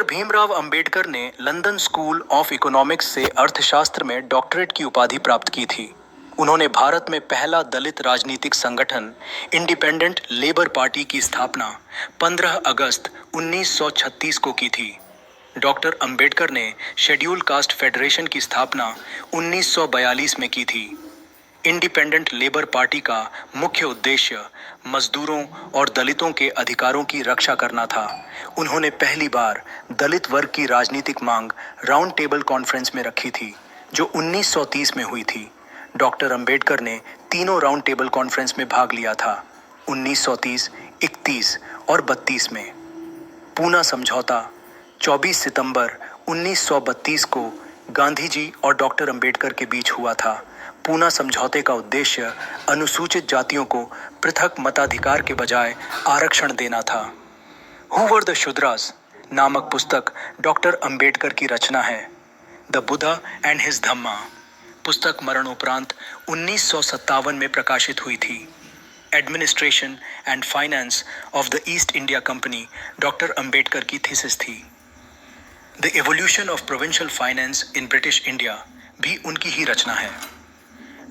भीमराव अंबेडकर ने London school of economics से अर्थशास्त्र में डॉक्टरेट की उपाधि प्राप्त की थी। उन्होंने भारत में पहला दलित राजनीतिक संगठन इंडिपेंडेंट लेबर पार्टी की स्थापना 15 अगस्त 1936 को की थी। डॉक्टर अंबेडकर ने शेड्यूल कास्ट फेडरेशन की स्थापना 1942 में की थी। इंडिपेंडेंट लेबर पार्टी का मुख्य उद्देश्य मजदूरों और दलितों के अधिकारों की रक्षा करना था। उन्होंने पहली बार दलित वर्ग की राजनीतिक मांग राउंड टेबल कॉन्फ्रेंस में रखी थी, जो 1930 में हुई थी। डॉक्टर अंबेडकर ने तीनों राउंड टेबल कॉन्फ्रेंस में भाग लिया था, 1930, 31 और 32 में। पूना समझौता 24 सितंबर 1932 को गांधी जी और डॉक्टर अंबेडकर के बीच हुआ था। पूना समझौते का उद्देश्य अनुसूचित जातियों को पृथक मताधिकार के बजाय आरक्षण देना था। हु वर द शूद्रास नामक पुस्तक डॉक्टर अंबेडकर की रचना है। द बुद्धा एंड हिज धम्मा पुस्तक मरणोपरांत 1957 में प्रकाशित हुई थी। Administration and finance of the east India company doctor Ambedkar की थीसिस थी। The evolution of provincial finance in British India भी उनकी ही रचना है।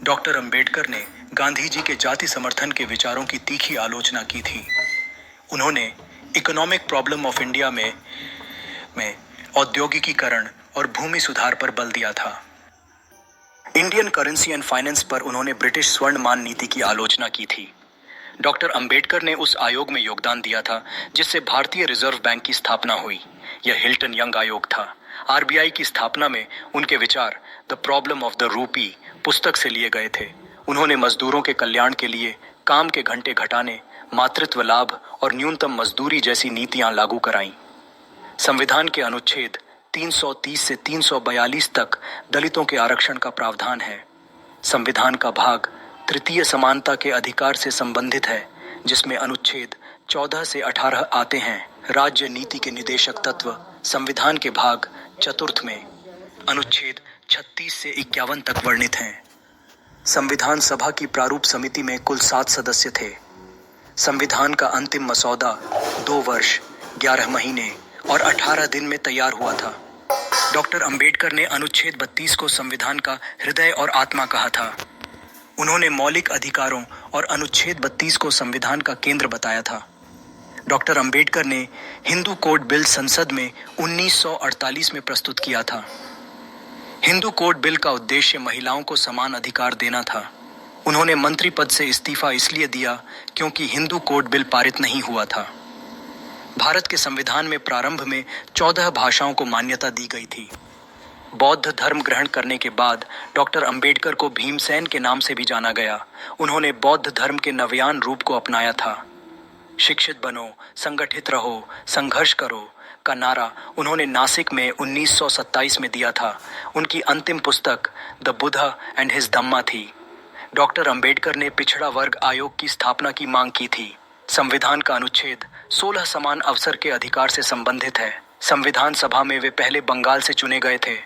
डॉक्टर अंबेडकर ने गांधी जी के जाति समर्थन के विचारों की तीखी आलोचना की थी। उन्होंने इकोनॉमिक प्रॉब्लम ऑफ इंडिया में औद्योगिकीकरण और भूमि सुधार पर बल दिया था। इंडियन करेंसी एंड फाइनेंस पर उन्होंने ब्रिटिश स्वर्ण मान नीति की आलोचना की थी। डॉक्टर अंबेडकर ने उस आयोग में योगदान दिया था जिससे भारतीय रिजर्व बैंक की स्थापना हुई। यह हिल्टन यंग आयोग था। आरबीआई की स्थापना में उनके विचार the problem of the rupee पुस्तक से लिए गए थे। उन्होंने मजदूरों के कल्याण के लिए काम के घंटे घटाने, मातृत्व लाभ और न्यूनतम मजदूरी जैसी नीतियां लागू कराईं। संविधान के अनुच्छेद 330 से 342 तक दलितों के आरक्षण का प्रावधान है। संविधान का भाग तृतीय समानता के अधिकार से संबंधित है, जिसमें अनुच्छेद 14 से 18 आते हैं। राज्य नीति के निदेशक तत्व संविधान के भाग चतुर्थ में अनुच्छेद 36 से 51 तक वर्णित हैं। संविधान सभा की प्रारूप समिति में कुल 7 सदस्य थे। संविधान का अंतिम मसौदा 2 वर्ष, 11 महीने और 18 दिन में तैयार हुआ था। डॉक्टर अंबेडकर ने अनुच्छेद 32 को संविधान का हृदय और आत्मा कहा था। उन्होंने मौलिक अधिकारों और अनुच्छेद 32 को संविधान का केंद्र बताया था। डॉक्टर अंबेडकर ने हिंदू कोड बिल संसद में 1948 में प्रस्तुत किया था। हिंदू कोड बिल का उद्देश्य महिलाओं को समान अधिकार देना था। उन्होंने मंत्री पद से इस्तीफा इसलिए दिया क्योंकि हिंदू कोड बिल पारित नहीं हुआ था। भारत के संविधान में प्रारंभ में 14 भाषाओं को मान्यता दी गई थी। बौद्ध धर्म ग्रहण करने के बाद डॉक्टर अंबेडकर को भीमसेन के नाम से भी जाना गया। उन्होंने बौद्ध धर्म के नवयान रूप को अपनाया था। शिक्षित बनो, संगठित रहो, संघर्ष करो का नारा उन्होंने नासिक में 1927 में दिया था। उनकी अंतिम पुस्तक द बुद्धा एंड हिज धम्मा थी। डॉक्टर अंबेडकर ने पिछड़ा वर्ग आयोग की स्थापना की मांग की थी। संविधान का अनुच्छेद 16 समान अवसर के अधिकार से संबंधित है। संविधान सभा में वे पहले बंगाल से चुने गए थे,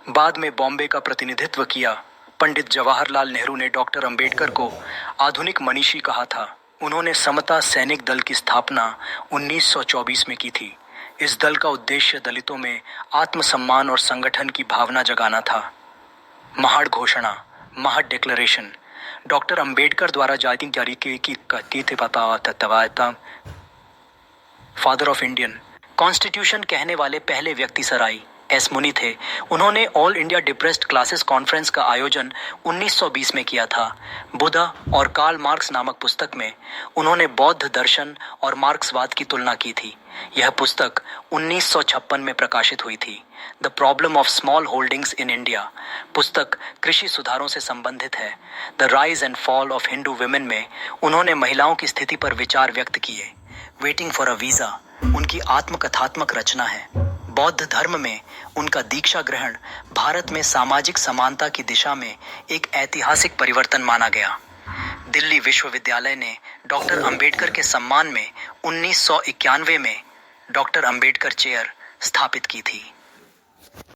बाद में बॉम्बे का प्रतिनिधित्व किया। पंडित जवाहरलाल नेहरू ने डॉक्टर अंबेडकर को आधुनिक मनीषी कहा था। उन्होंने समता सैनिक दल की स्थापना 1924 में की थी। इस दल का उद्देश्य दलितों में आत्मसम्मान और संगठन की भावना जगाना था। महाड़ घोषणा, महाड़ डिक्लेरेशन डॉक्टर अंबेडकर द्वारा जारी की थी। फादर ऑफ इंडियन कॉन्स्टिट्यूशन कहने वाले पहले व्यक्ति सर आई एस मुनि थे। उन्होंने all India depressed classes conference का आयोजन 1920 में किया था। बुद्धा और कार्ल मार्क्स नामक पुस्तक में उन्होंने बौद्ध दर्शन और मार्क्सवाद की तुलना की थी। यह पुस्तक 1956 में प्रकाशित हुई थी। The problem of small holdings in India पुस्तक कृषि सुधारों से संबंधित है। The rise and fall of Hindu women में उन्होंने महिलाओं की स्थिति पर विचार व्यक्त किए। वेटिंग फॉर अ वीजा उनकी आत्मकथात्मक रचना है। बौद्ध धर्म में उनका दीक्षा ग्रहण भारत में सामाजिक समानता की दिशा में एक ऐतिहासिक परिवर्तन माना गया। दिल्ली विश्वविद्यालय ने डॉक्टर अंबेडकर के सम्मान में 1991 में डॉक्टर अंबेडकर चेयर स्थापित की थी।